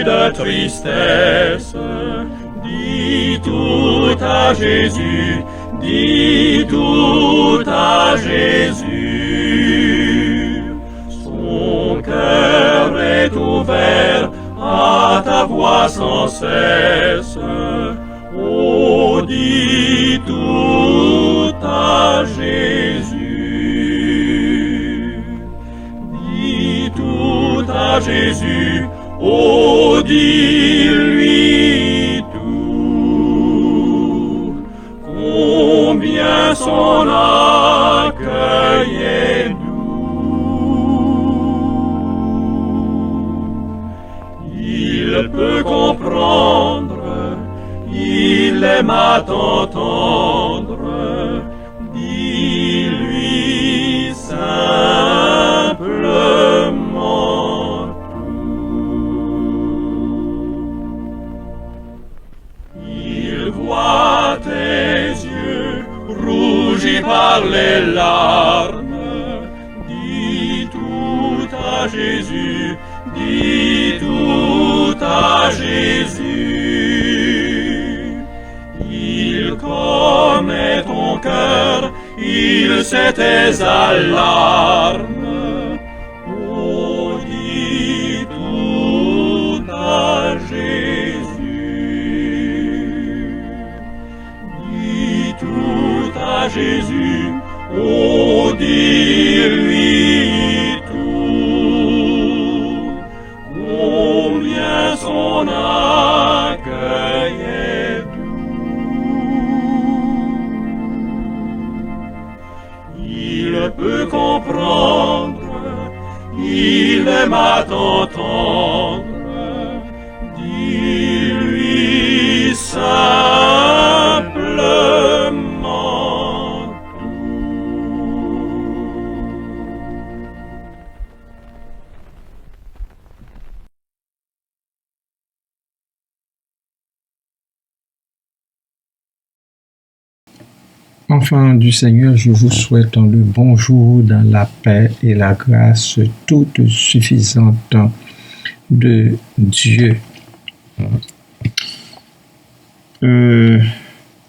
de tristesse. Dis tout à Jésus, dis tout à Jésus. Son cœur est ouvert à ta voix sans cesse. Oh, dis tout à Jésus. Dis tout à Jésus. Oh, dis-lui tout. Combien son accueil est doux. Il peut comprendre, il aime à t'entendre. Dis-lui simplement tout. Il voit tes yeux rougis par les larmes. Dis tout à Jésus, dis tout à Jésus. Il connaît ton cœur, il sait tes alarmes. Oh, dis tout à Jésus. Dis tout à Jésus. Oh, dis-lui tout. Combien son accueil est doux. Il peut comprendre, il aime à t'entendre. Dis-lui simplement tout. Enfants du Seigneur, je vous souhaite le bonjour dans la paix et la grâce toute suffisante de Dieu.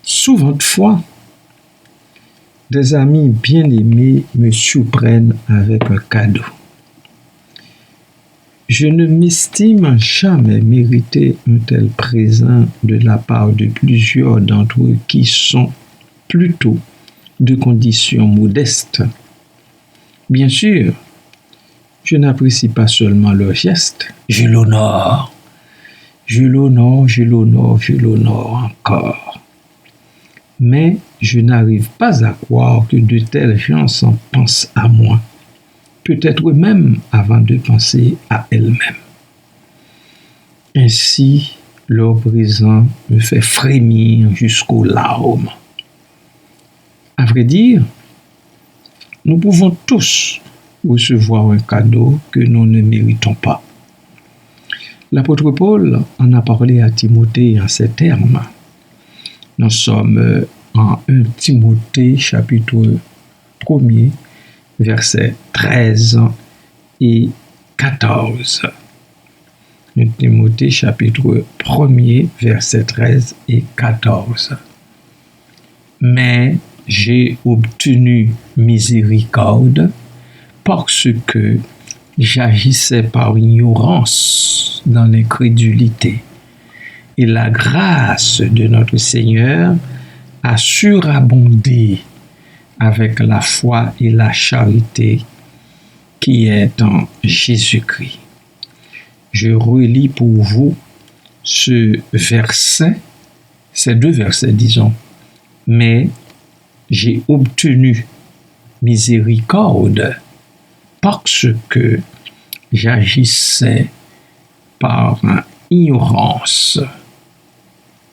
Souvent de fois, des amis bien-aimés me surprennent avec un cadeau. Je ne m'estime jamais mériter un tel présent de la part de plusieurs d'entre eux qui sont plutôt de conditions modestes. Bien sûr, je n'apprécie pas seulement leurs gestes, je l'honore. Je l'honore encore. Mais je n'arrive pas à croire que de tels gens s'en pensent à moi, peut-être même avant de penser à elles-mêmes. Ainsi, leur présent me fait frémir jusqu'aux larmes. À vrai dire, nous pouvons tous recevoir un cadeau que nous ne méritons pas. L'apôtre Paul en a parlé à Timothée en ces termes. Nous sommes en 1 Timothée chapitre 1er, versets 13 et 14. 1 Timothée chapitre 1er, versets 13 et 14. Mais j'ai obtenu miséricorde parce que j'agissais par ignorance dans l'incrédulité. Et la grâce de notre Seigneur a surabondé avec la foi et la charité qui est en Jésus-Christ. Je relis pour vous ce verset, ces deux versets, disons. Mais j'ai obtenu miséricorde parce que j'agissais par ignorance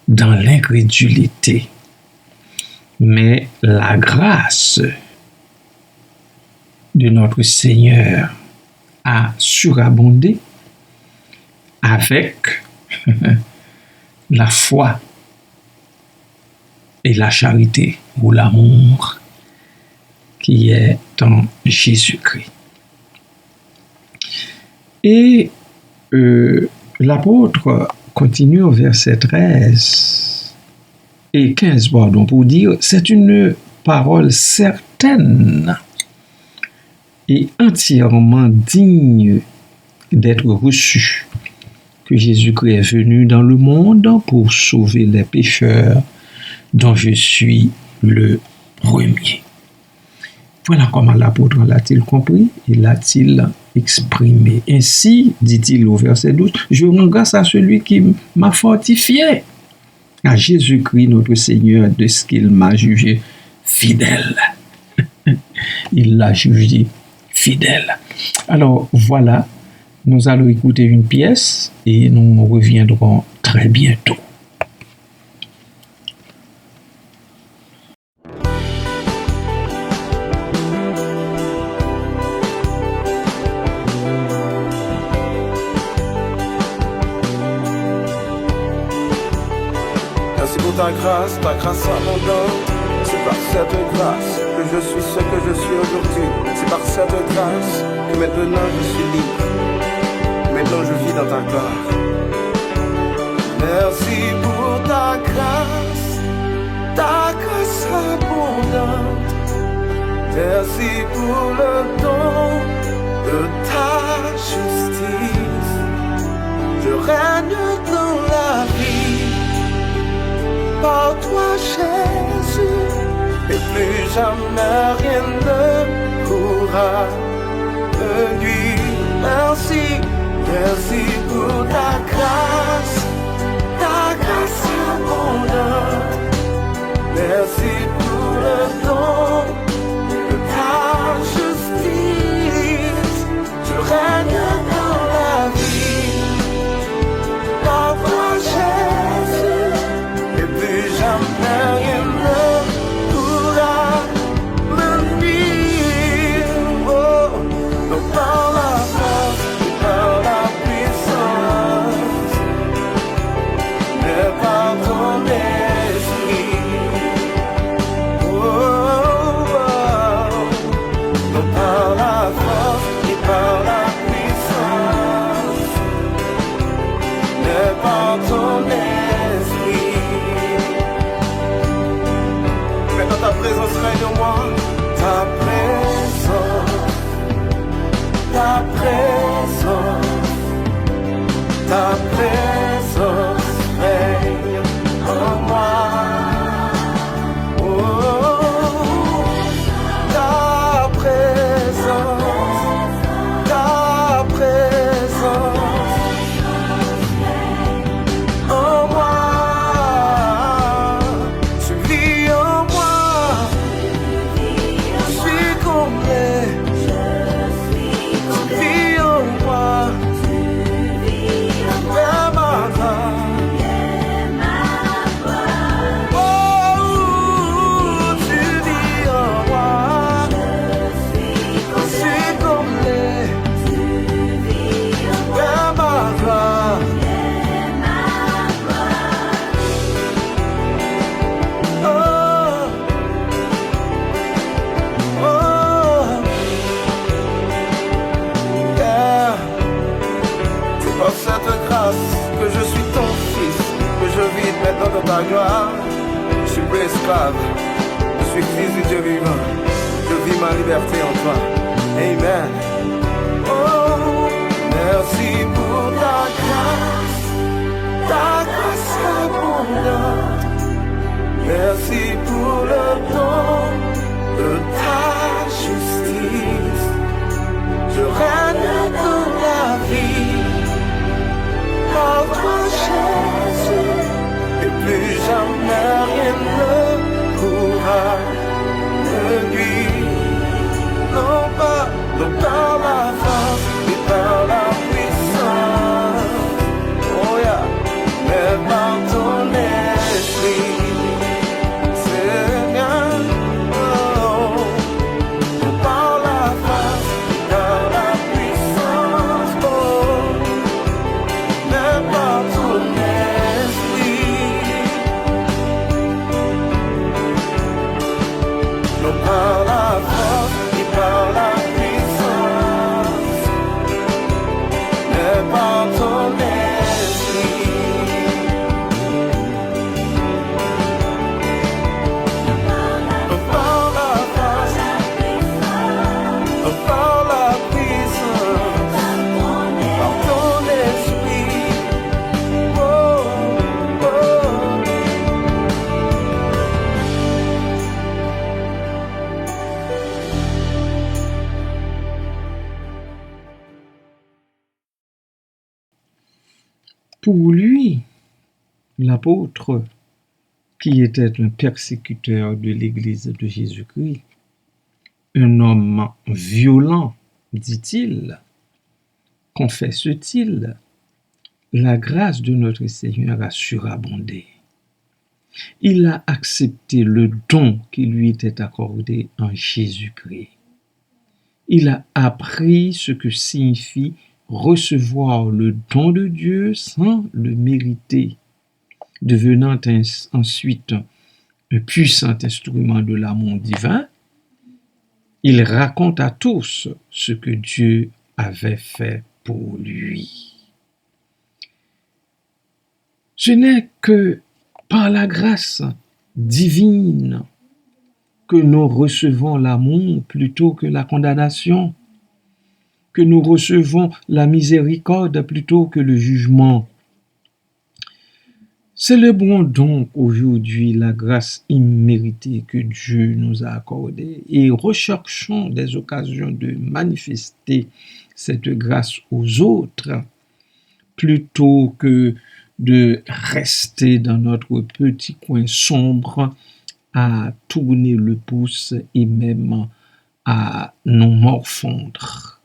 dans l'incrédulité. Mais la grâce de notre Seigneur a surabondé avec la foi et la charité ou l'amour qui est en Jésus-Christ. Et l'apôtre continue au verset 13 et 15, pardon, pour dire, c'est une parole certaine et entièrement digne d'être reçue, que Jésus-Christ est venu dans le monde pour sauver les pécheurs, dont je suis le premier. Voilà comment l'apôtre l'a-t-il compris et l'a-t-il exprimé. Ainsi, dit-il au verset 12, je rends grâce à celui qui m'a fortifié, à Jésus-Christ notre Seigneur, de ce qu'il m'a jugé fidèle. Il l'a jugé fidèle. Alors voilà, nous allons écouter une pièce et nous reviendrons très bientôt. Merci pour ta grâce abondante. C'est par cette grâce que je suis ce que je suis aujourd'hui. C'est par cette grâce que maintenant je suis libre. Maintenant je vis dans ta gloire. Merci pour ta grâce abondante. Merci pour le don de ta justice. Je règne dans la vie par toi, Jésus, et plus jamais rien ne pourra me nuire. Merci, merci pour ta grâce abondante. Merci pour le don de ta justice. Je règne dans la vie par toi, Jésus, et plus jamais rien ne pourra me nuire. Oh, donc par la force et par la puissance, mais par ton esprit. Oh, donc par la force et par la puissance, mais par ton esprit. Maintenant ta présence règne en moi. Ta présence, ta présence, ta présence règne en moi. Oh, ta présence, ta présence en moi. Tu vis en moi. Je suis comblé. Tu vis en moi. Vers ma gloire. Oh, tu vis en moi. Je suis comblé. Vers ma gloire. Oh, oh, yeah. C'est par cette grâce que je suis ton fils, que je vis maintenant dans ta gloire. Je suis plus esclave, je suis fils du Dieu vivant. Je vis ma liberté en toi. Amen. Oh, merci pour ta grâce abondante. Merci pour le don de ta justice. Je règne dans la vie par toi, Jésus, et plus jamais rien ne pourra me nuire. Non pas, non par la force et par la puissance, Pour lui, l'apôtre, qui était un persécuteur de l'Église de Jésus-Christ, un homme violent, dit-il, confesse-t-il, la grâce de notre Seigneur a surabondé. Il a accepté le don qui lui était accordé en Jésus-Christ. Il a appris ce que signifie recevoir le don de Dieu sans le mériter, devenant ensuite un puissant instrument de l'amour divin. Il raconte à tous ce que Dieu avait fait pour lui. Ce n'est que par la grâce divine que nous recevons l'amour plutôt que la condamnation, que nous recevons la miséricorde plutôt que le jugement. Célébrons donc aujourd'hui la grâce imméritée que Dieu nous a accordée et recherchons des occasions de manifester cette grâce aux autres plutôt que de rester dans notre petit coin sombre à tourner le pouce et même à nous morfondre.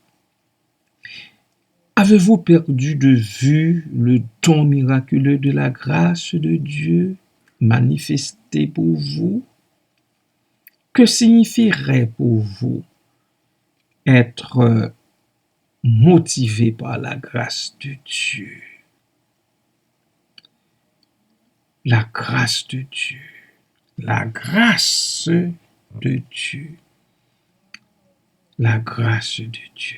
Avez-vous perdu de vue le don miraculeux de la grâce de Dieu manifesté pour vous? Que signifierait pour vous être motivé par la grâce de Dieu? La grâce de Dieu. La grâce de Dieu. La grâce de Dieu.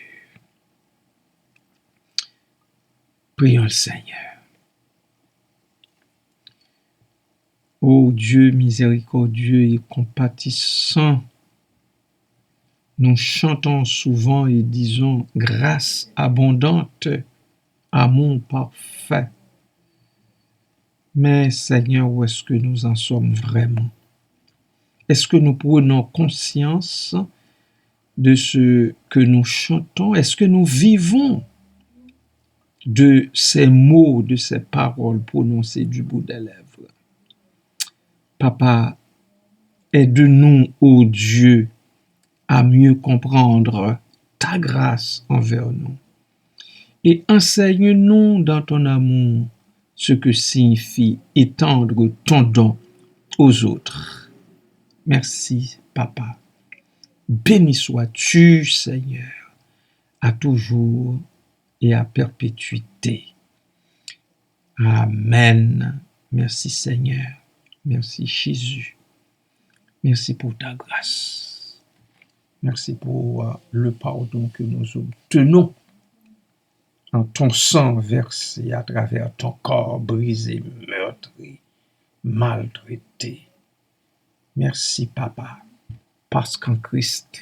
Prions le Seigneur. Ô Dieu miséricordieux et compatissant, nous chantons souvent et disons grâce abondante, amour parfait. Mais Seigneur, où est-ce que nous en sommes vraiment? Est-ce que nous prenons conscience de ce que nous chantons? Est-ce que nous vivons de ces mots, de ces paroles prononcées du bout des lèvres? Papa, aide-nous, ô Dieu, à mieux comprendre ta grâce envers nous et enseigne-nous dans ton amour ce que signifie étendre ton don aux autres. Merci, Papa. Béni sois-tu, Seigneur, à toujours et à perpétuité. Amen. Merci, Seigneur. Merci, Jésus. Merci pour ta grâce. Merci pour le pardon que nous obtenons en ton sang versé à travers ton corps brisé, meurtri, maltraité. Merci, Papa, parce qu'en Christ,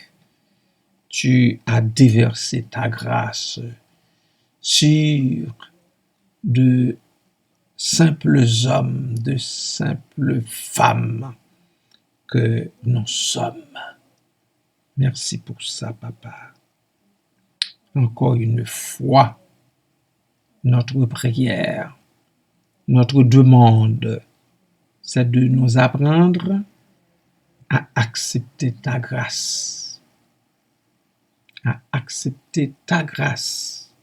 tu as déversé ta grâce sur de simples hommes, de simples femmes que nous sommes. Merci pour ça, Papa. Encore une fois, notre prière, notre demande, c'est de nous apprendre à accepter ta grâce, à accepter ta grâce,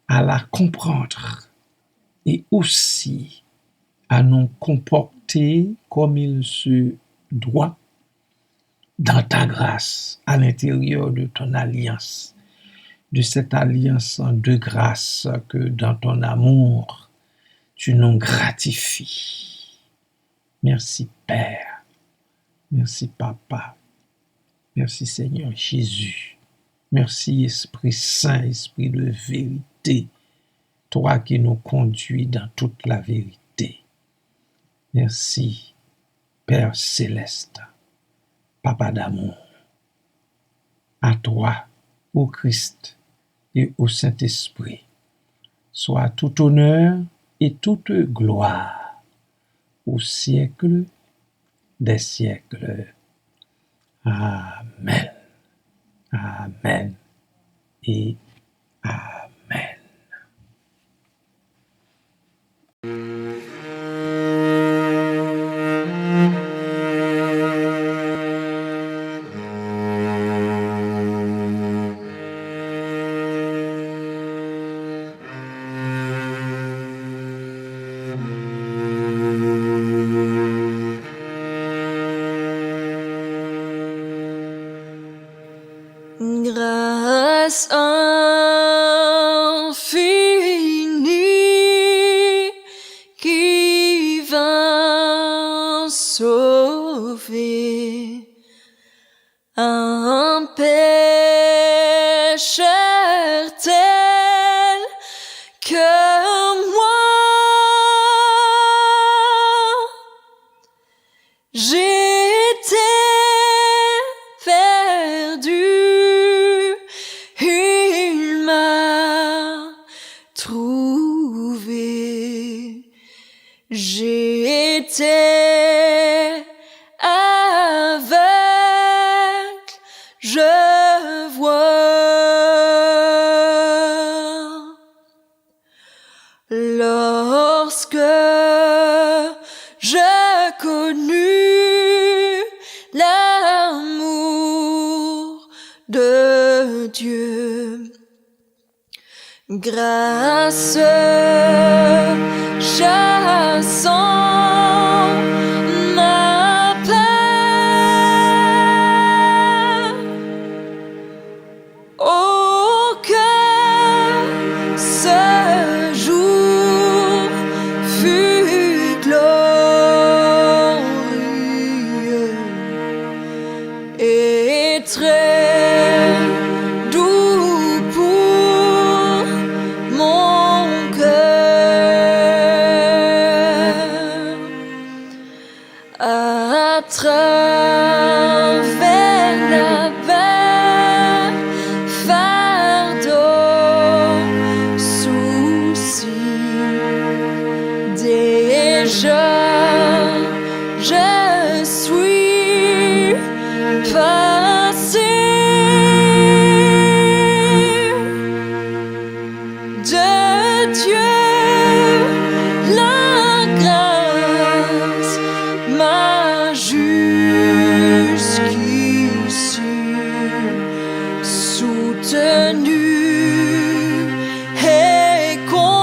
à la comprendre et aussi à nous comporter comme il se doit dans ta grâce, à l'intérieur de ton alliance, de cette alliance de grâce que dans ton amour, tu nous gratifies. Merci Père, merci Papa, merci Seigneur Jésus, merci Esprit Saint, Esprit de vérité, toi qui nous conduis dans toute la vérité. Merci Père céleste, Papa d'amour, à toi, au Christ et au Saint-Esprit, soit tout honneur et toute gloire au siècle des siècles. Amen. Amen et Amen. J'étais aveugle, je vois. Lorsque je connus l'amour de Dieu, grâce chassant ma peur. Oh, que ce jour fut glorieux et très doux pour mon cœur. À travers la mer, fardeau, souci, déjà je suis passé de Dieu. La grâce m'a jusqu'ici soutenu et consolé.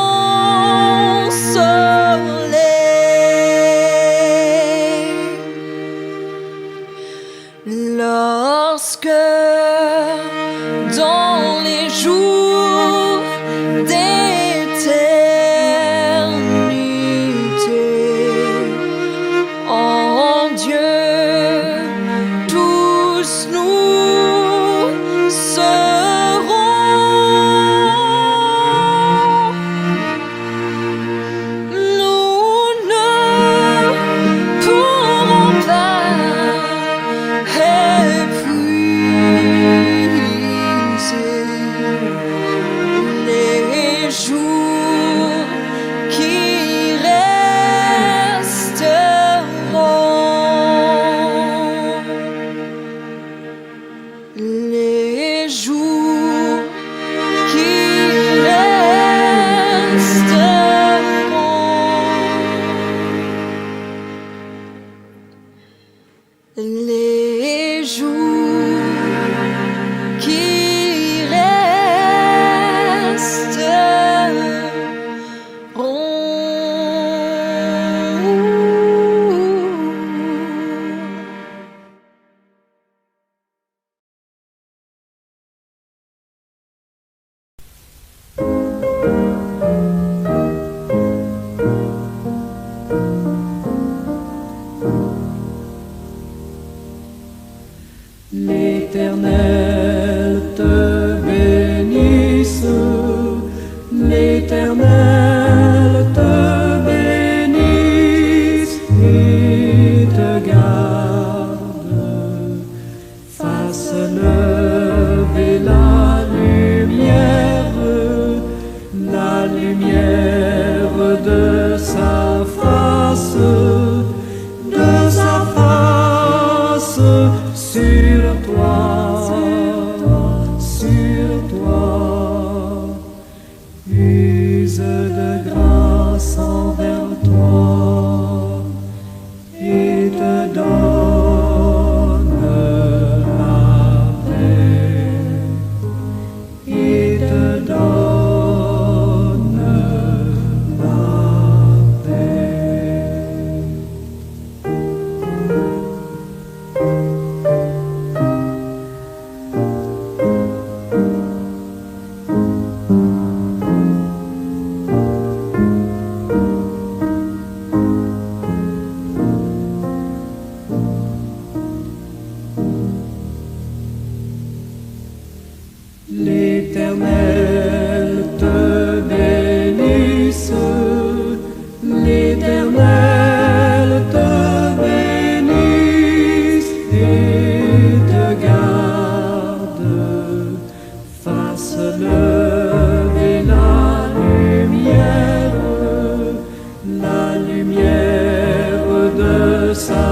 ça.